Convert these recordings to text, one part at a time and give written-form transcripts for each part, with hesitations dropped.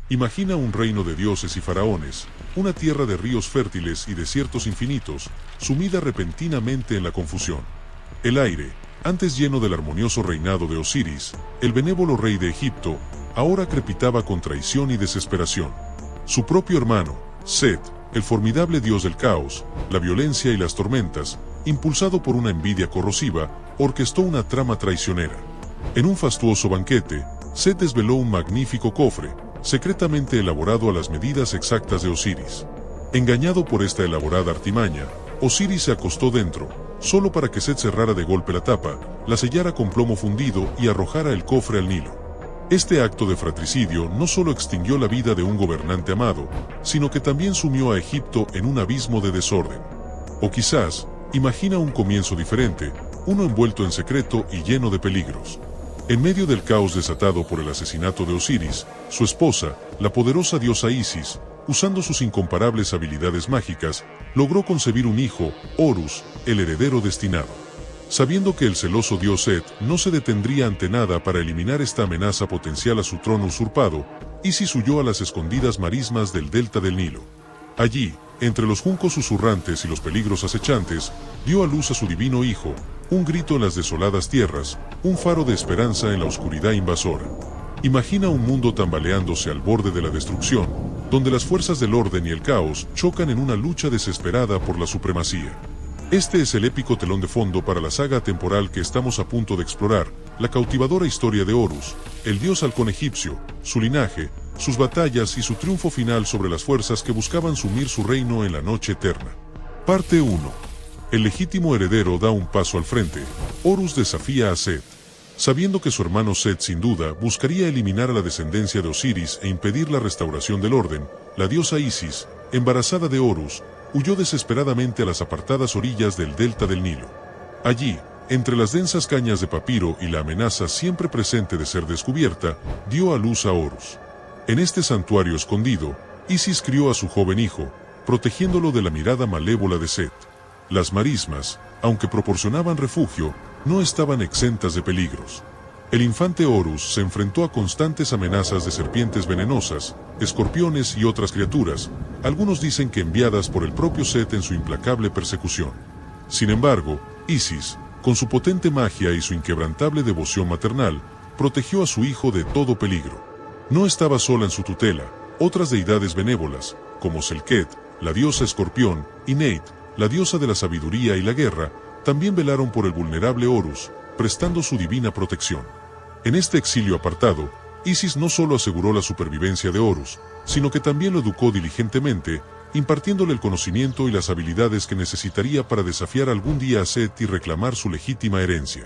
Imagina un reino de dioses y faraones, una tierra de ríos fértiles y desiertos infinitos, sumida repentinamente en la confusión. El aire, antes lleno del armonioso reinado de Osiris, el benévolo rey de Egipto, ahora crepitaba con traición y desesperación. Su propio hermano, Set, el formidable dios del caos, la violencia y las tormentas, impulsado por una envidia corrosiva, orquestó una trama traicionera. En un fastuoso banquete, Set desveló un magnífico cofre, secretamente elaborado a las medidas exactas de Osiris. Engañado por esta elaborada artimaña, Osiris se acostó dentro, solo para que Set cerrara de golpe la tapa, la sellara con plomo fundido y arrojara el cofre al Nilo. Este acto de fratricidio no solo extinguió la vida de un gobernante amado, sino que también sumió a Egipto en un abismo de desorden. O quizás, imagina un comienzo diferente, uno envuelto en secreto y lleno de peligros. En medio del caos desatado por el asesinato de Osiris, su esposa, la poderosa diosa Isis, usando sus incomparables habilidades mágicas, logró concebir un hijo, Horus, el heredero destinado. Sabiendo que el celoso dios Set no se detendría ante nada para eliminar esta amenaza potencial a su trono usurpado, Isis huyó a las escondidas marismas del delta del Nilo. Allí, entre los juncos susurrantes y los peligros acechantes, dio a luz a su divino hijo, un grito en las desoladas tierras, un faro de esperanza en la oscuridad invasora. Imagina un mundo tambaleándose al borde de la destrucción, donde las fuerzas del orden y el caos chocan en una lucha desesperada por la supremacía. Este es el épico telón de fondo para la saga temporal que estamos a punto de explorar, la cautivadora historia de Horus, el dios halcón egipcio, su linaje, sus batallas y su triunfo final sobre las fuerzas que buscaban sumir su reino en la noche eterna. Parte 1. El legítimo heredero da un paso al frente. Horus desafía a Set. Sabiendo que su hermano Set sin duda buscaría eliminar a la descendencia de Osiris e impedir la restauración del orden, la diosa Isis, embarazada de Horus, huyó desesperadamente a las apartadas orillas del delta del Nilo. Allí, entre las densas cañas de papiro y la amenaza siempre presente de ser descubierta, dio a luz a Horus. En este santuario escondido, Isis crió a su joven hijo, protegiéndolo de la mirada malévola de Set. Las marismas, aunque proporcionaban refugio, no estaban exentas de peligros. El infante Horus se enfrentó a constantes amenazas de serpientes venenosas, escorpiones y otras criaturas, algunos dicen que enviadas por el propio Set en su implacable persecución. Sin embargo, Isis, con su potente magia y su inquebrantable devoción maternal, protegió a su hijo de todo peligro. No estaba sola en su tutela, otras deidades benévolas, como Selket, la diosa escorpión, y Neit, la diosa de la sabiduría y la guerra, también velaron por el vulnerable Horus, prestando su divina protección. En este exilio apartado, Isis no solo aseguró la supervivencia de Horus, sino que también lo educó diligentemente, impartiéndole el conocimiento y las habilidades que necesitaría para desafiar algún día a Set y reclamar su legítima herencia.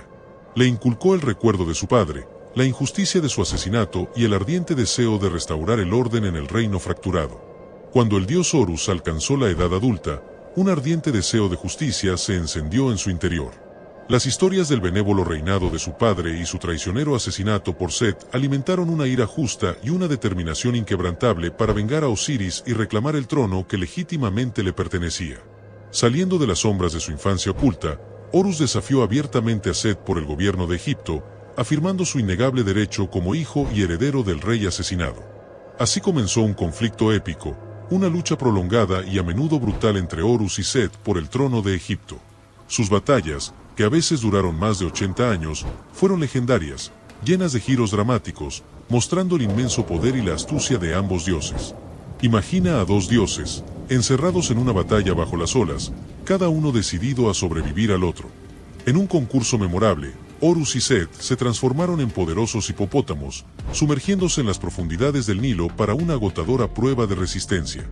Le inculcó el recuerdo de su padre, la injusticia de su asesinato y el ardiente deseo de restaurar el orden en el reino fracturado. Cuando el dios Horus alcanzó la edad adulta, un ardiente deseo de justicia se encendió en su interior. Las historias del benévolo reinado de su padre y su traicionero asesinato por Set alimentaron una ira justa y una determinación inquebrantable para vengar a Osiris y reclamar el trono que legítimamente le pertenecía. Saliendo de las sombras de su infancia oculta, Horus desafió abiertamente a Set por el gobierno de Egipto, afirmando su innegable derecho como hijo y heredero del rey asesinado. Así comenzó un conflicto épico, una lucha prolongada y a menudo brutal entre Horus y Set por el trono de Egipto. Sus batallas, que a veces duraron más de 80 años, fueron legendarias, llenas de giros dramáticos, mostrando el inmenso poder y la astucia de ambos dioses. Imagina a dos dioses, encerrados en una batalla bajo las olas, cada uno decidido a sobrevivir al otro. En un concurso memorable, Horus y Set se transformaron en poderosos hipopótamos, sumergiéndose en las profundidades del Nilo para una agotadora prueba de resistencia.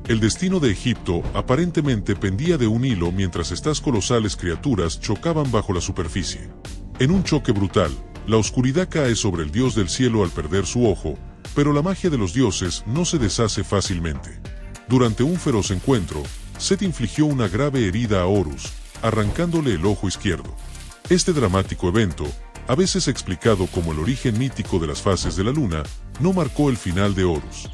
El destino de Egipto aparentemente pendía de un hilo mientras estas colosales criaturas chocaban bajo la superficie. En un choque brutal, la oscuridad cae sobre el dios del cielo al perder su ojo, pero la magia de los dioses no se deshace fácilmente. Durante un feroz encuentro, Set infligió una grave herida a Horus, arrancándole el ojo izquierdo. Este dramático evento, a veces explicado como el origen mítico de las fases de la luna, no marcó el final de Horus.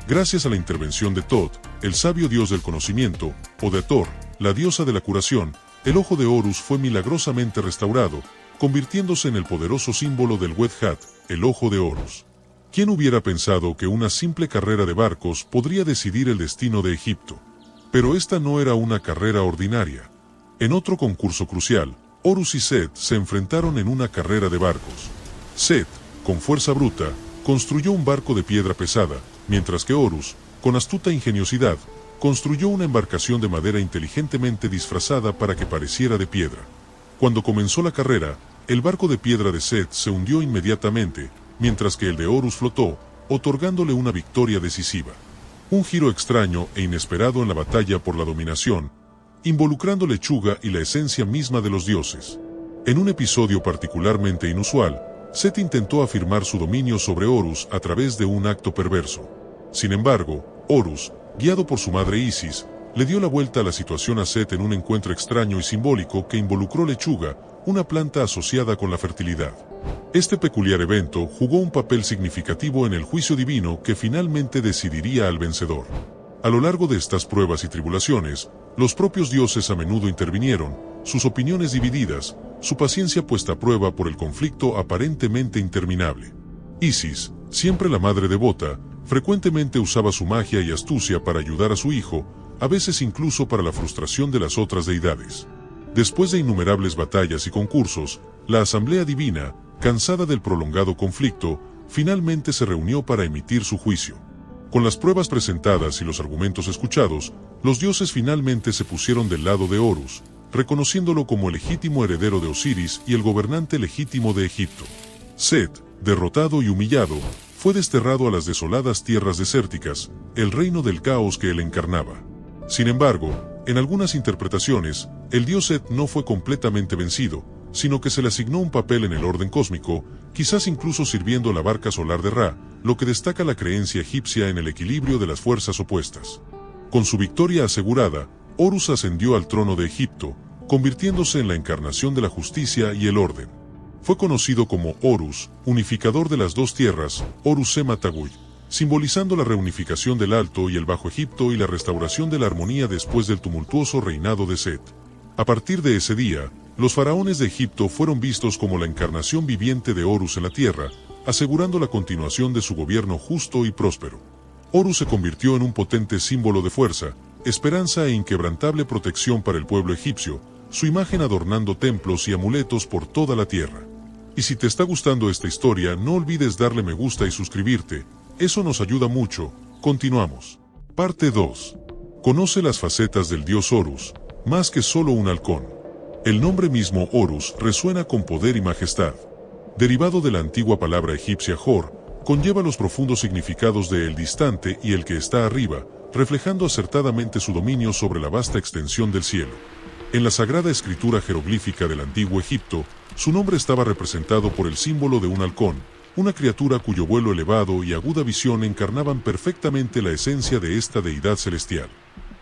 Gracias a la intervención de Thoth, el sabio dios del conocimiento, o de Hathor, la diosa de la curación, el ojo de Horus fue milagrosamente restaurado, convirtiéndose en el poderoso símbolo del Wet Hat, el ojo de Horus. ¿Quién hubiera pensado que una simple carrera de barcos podría decidir el destino de Egipto? Pero esta no era una carrera ordinaria. En otro concurso crucial, Horus y Set se enfrentaron en una carrera de barcos. Set, con fuerza bruta, construyó un barco de piedra pesada, mientras que Horus, con astuta ingeniosidad, construyó una embarcación de madera inteligentemente disfrazada para que pareciera de piedra. Cuando comenzó la carrera, el barco de piedra de Set se hundió inmediatamente, mientras que el de Horus flotó, otorgándole una victoria decisiva. Un giro extraño e inesperado en la batalla por la dominación, involucrando lechuga y la esencia misma de los dioses. En un episodio particularmente inusual, Set intentó afirmar su dominio sobre Horus a través de un acto perverso. Sin embargo, Horus, guiado por su madre Isis, le dio la vuelta a la situación a Set en un encuentro extraño y simbólico que involucró lechuga, una planta asociada con la fertilidad. Este peculiar evento jugó un papel significativo en el juicio divino que finalmente decidiría al vencedor. A lo largo de estas pruebas y tribulaciones, los propios dioses a menudo intervinieron, sus opiniones divididas, su paciencia puesta a prueba por el conflicto aparentemente interminable. Isis, siempre la madre devota, frecuentemente usaba su magia y astucia para ayudar a su hijo, a veces incluso para la frustración de las otras deidades. Después de innumerables batallas y concursos, la Asamblea Divina, cansada del prolongado conflicto, finalmente se reunió para emitir su juicio. Con las pruebas presentadas y los argumentos escuchados, los dioses finalmente se pusieron del lado de Horus, reconociéndolo como el legítimo heredero de Osiris y el gobernante legítimo de Egipto. Set, derrotado y humillado, fue desterrado a las desoladas tierras desérticas, el reino del caos que él encarnaba. Sin embargo, en algunas interpretaciones, el dios Set no fue completamente vencido, sino que se le asignó un papel en el orden cósmico, quizás incluso sirviendo la barca solar de Ra, lo que destaca la creencia egipcia en el equilibrio de las fuerzas opuestas. Con su victoria asegurada, Horus ascendió al trono de Egipto, convirtiéndose en la encarnación de la justicia y el orden. Fue conocido como Horus, unificador de las dos tierras, Horus Sema Taguy, simbolizando la reunificación del Alto y el Bajo Egipto y la restauración de la armonía después del tumultuoso reinado de Set. A partir de ese día, los faraones de Egipto fueron vistos como la encarnación viviente de Horus en la tierra, asegurando la continuación de su gobierno justo y próspero. Horus se convirtió en un potente símbolo de fuerza, esperanza e inquebrantable protección para el pueblo egipcio, su imagen adornando templos y amuletos por toda la tierra. Y si te está gustando esta historia, no olvides darle me gusta y suscribirte, eso nos ayuda mucho. Continuamos. Parte 2. Conoce las facetas del dios Horus, más que solo un halcón. El nombre mismo Horus resuena con poder y majestad. Derivado de la antigua palabra egipcia Hor, conlleva los profundos significados de el distante y el que está arriba, reflejando acertadamente su dominio sobre la vasta extensión del cielo. En la sagrada escritura jeroglífica del antiguo Egipto, su nombre estaba representado por el símbolo de un halcón, una criatura cuyo vuelo elevado y aguda visión encarnaban perfectamente la esencia de esta deidad celestial.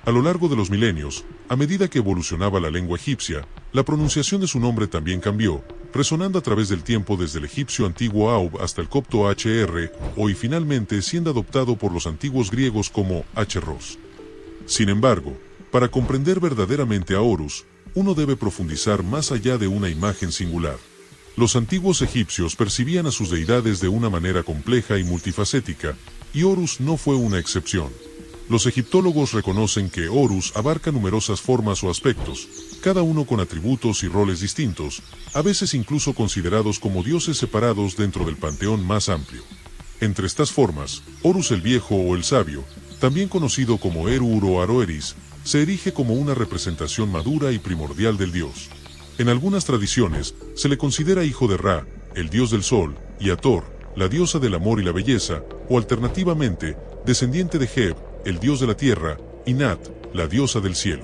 A lo largo de los milenios, a medida que evolucionaba la lengua egipcia, la pronunciación de su nombre también cambió, resonando a través del tiempo desde el egipcio antiguo Aub hasta el copto HR, y finalmente siendo adoptado por los antiguos griegos como H-Ros. Sin embargo, para comprender verdaderamente a Horus, uno debe profundizar más allá de una imagen singular. Los antiguos egipcios percibían a sus deidades de una manera compleja y multifacética, y Horus no fue una excepción. Los egiptólogos reconocen que Horus abarca numerosas formas o aspectos, cada uno con atributos y roles distintos, a veces incluso considerados como dioses separados dentro del panteón más amplio. Entre estas formas, Horus el Viejo o el Sabio, también conocido como Eru o Aroeris, se erige como una representación madura y primordial del dios. En algunas tradiciones, se le considera hijo de Ra, el dios del sol, y Hathor, la diosa del amor y la belleza, o alternativamente, descendiente de Geb, el dios de la tierra, y Nat, la diosa del cielo.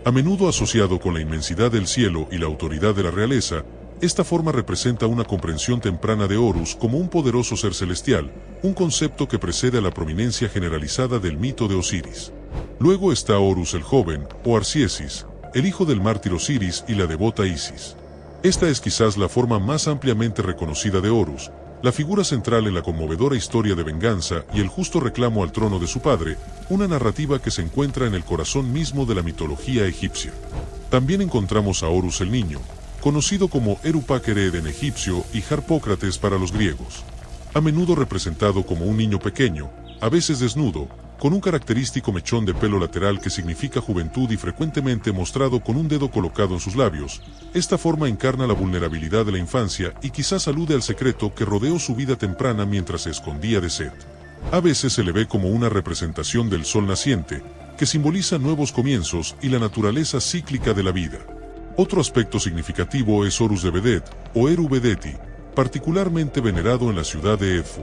A menudo asociado con la inmensidad del cielo y la autoridad de la realeza, esta forma representa una comprensión temprana de Horus como un poderoso ser celestial, un concepto que precede a la prominencia generalizada del mito de Osiris. Luego está Horus el joven, o Arciesis, el hijo del mártir Osiris y la devota Isis. Esta es quizás la forma más ampliamente reconocida de Horus, la figura central en la conmovedora historia de venganza y el justo reclamo al trono de su padre, una narrativa que se encuentra en el corazón mismo de la mitología egipcia. También encontramos a Horus el niño, conocido como Eru-Pakered en egipcio y Harpócrates para los griegos. a menudo representado como un niño pequeño, a veces desnudo, con un característico mechón de pelo lateral que significa juventud y frecuentemente mostrado con un dedo colocado en sus labios. Esta forma encarna la vulnerabilidad de la infancia y quizás alude al secreto que rodeó su vida temprana mientras se escondía de Set. A veces se le ve como una representación del sol naciente, que simboliza nuevos comienzos y la naturaleza cíclica de la vida. Otro aspecto significativo es Horus de Vedet, o Eru Vedeti, particularmente venerado en la ciudad de Edfu.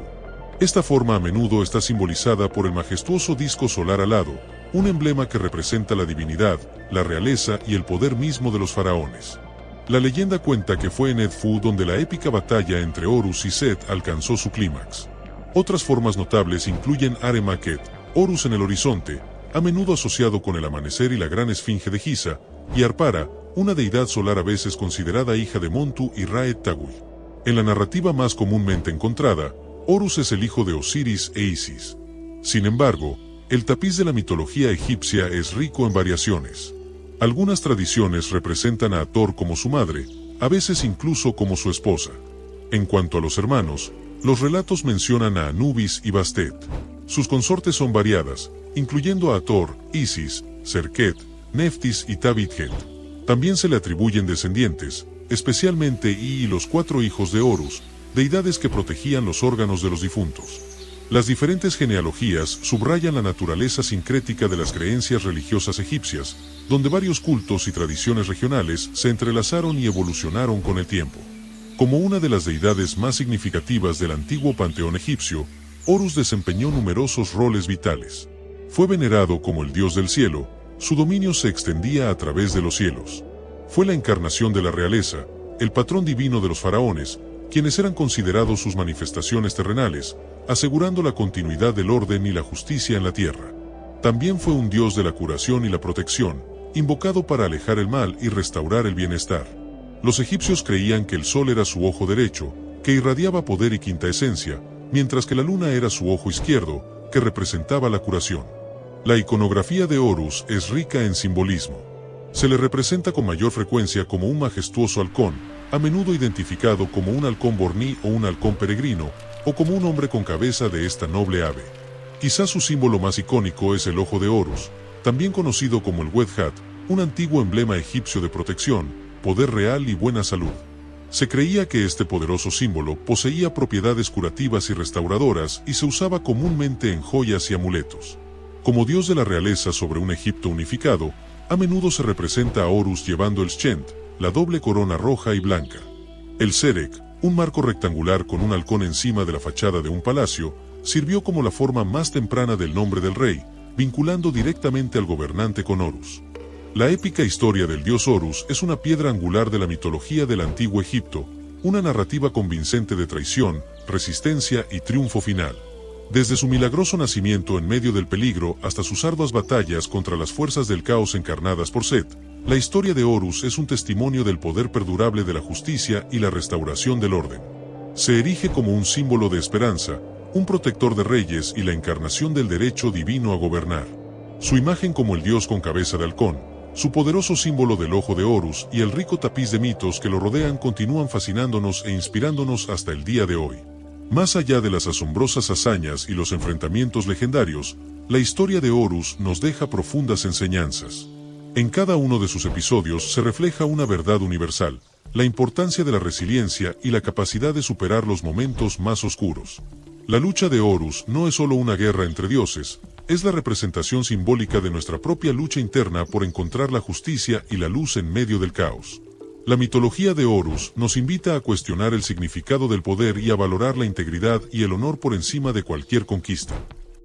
Esta forma a menudo está simbolizada por el majestuoso disco solar alado, un emblema que representa la divinidad, la realeza y el poder mismo de los faraones. La leyenda cuenta que fue en Edfu donde la épica batalla entre Horus y Set alcanzó su clímax. Otras formas notables incluyen Are-Maket, Horus en el horizonte, a menudo asociado con el amanecer y la gran esfinge de Giza, y Arpara, una deidad solar a veces considerada hija de Montu y Ra-Et-Tagui. En la narrativa más comúnmente encontrada, Horus es el hijo de Osiris e Isis. Sin embargo, el tapiz de la mitología egipcia es rico en variaciones. Algunas tradiciones representan a Hathor como su madre, a veces incluso como su esposa. En cuanto a los hermanos, los relatos mencionan a Anubis y Bastet. Sus consortes son variadas, incluyendo a Hathor, Isis, Serket, Neftis y Tabithet. También se le atribuyen descendientes, especialmente y los 4 hijos de Horus, deidades que protegían los órganos de los difuntos. Las diferentes genealogías subrayan la naturaleza sincrética de las creencias religiosas egipcias, donde varios cultos y tradiciones regionales se entrelazaron y evolucionaron con el tiempo. Como una de las deidades más significativas del antiguo panteón egipcio, Horus desempeñó numerosos roles vitales. Fue venerado como el dios del cielo, su dominio se extendía a través de los cielos. Fue la encarnación de la realeza, el patrón divino de los faraones, quienes eran considerados sus manifestaciones terrenales, asegurando la continuidad del orden y la justicia en la tierra. También fue un dios de la curación y la protección, invocado para alejar el mal y restaurar el bienestar. Los egipcios creían que el sol era su ojo derecho, que irradiaba poder y quinta esencia, mientras que la luna era su ojo izquierdo, que representaba la curación. La iconografía de Horus es rica en simbolismo. Se le representa con mayor frecuencia como un majestuoso halcón, a menudo identificado como un halcón borní o un halcón peregrino, o como un hombre con cabeza de esta noble ave. Quizás su símbolo más icónico es el ojo de Horus, también conocido como el Wedhat, un antiguo emblema egipcio de protección, poder real y buena salud. Se creía que este poderoso símbolo poseía propiedades curativas y restauradoras y se usaba comúnmente en joyas y amuletos. Como dios de la realeza sobre un Egipto unificado, a menudo se representa a Horus llevando el Shent, la doble corona roja y blanca. El Serek, un marco rectangular con un halcón encima de la fachada de un palacio, sirvió como la forma más temprana del nombre del rey, vinculando directamente al gobernante con Horus. La épica historia del dios Horus es una piedra angular de la mitología del antiguo Egipto, una narrativa convincente de traición, resistencia y triunfo final. Desde su milagroso nacimiento en medio del peligro hasta sus arduas batallas contra las fuerzas del caos encarnadas por Set, la historia de Horus es un testimonio del poder perdurable de la justicia y la restauración del orden. Se erige como un símbolo de esperanza, un protector de reyes y la encarnación del derecho divino a gobernar. Su imagen como el dios con cabeza de halcón, su poderoso símbolo del ojo de Horus y el rico tapiz de mitos que lo rodean continúan fascinándonos e inspirándonos hasta el día de hoy. Más allá de las asombrosas hazañas y los enfrentamientos legendarios, la historia de Horus nos deja profundas enseñanzas. En cada uno de sus episodios se refleja una verdad universal, la importancia de la resiliencia y la capacidad de superar los momentos más oscuros. La lucha de Horus no es solo una guerra entre dioses, es la representación simbólica de nuestra propia lucha interna por encontrar la justicia y la luz en medio del caos. La mitología de Horus nos invita a cuestionar el significado del poder y a valorar la integridad y el honor por encima de cualquier conquista.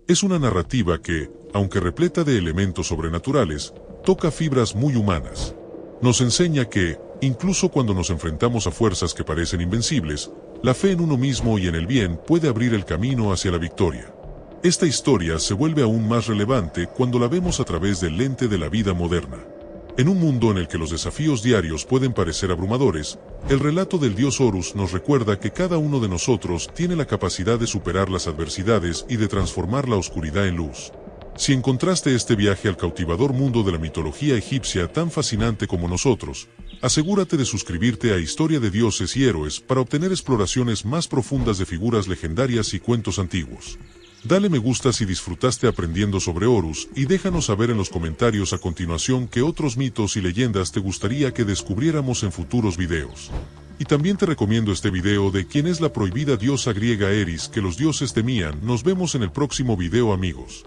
Es una narrativa que, aunque repleta de elementos sobrenaturales, toca fibras muy humanas. Nos enseña que, incluso cuando nos enfrentamos a fuerzas que parecen invencibles, la fe en uno mismo y en el bien puede abrir el camino hacia la victoria. Esta historia se vuelve aún más relevante cuando la vemos a través del lente de la vida moderna. En un mundo en el que los desafíos diarios pueden parecer abrumadores, el relato del dios Horus nos recuerda que cada uno de nosotros tiene la capacidad de superar las adversidades y de transformar la oscuridad en luz. Si encontraste este viaje al cautivador mundo de la mitología egipcia tan fascinante como nosotros, asegúrate de suscribirte a Historia de Dioses y Héroes para obtener exploraciones más profundas de figuras legendarias y cuentos antiguos. Dale me gusta si disfrutaste aprendiendo sobre Horus y déjanos saber en los comentarios a continuación qué otros mitos y leyendas te gustaría que descubriéramos en futuros videos. Y también te recomiendo este video de quién es la prohibida diosa griega Eris que los dioses temían. Nos vemos en el próximo video, amigos.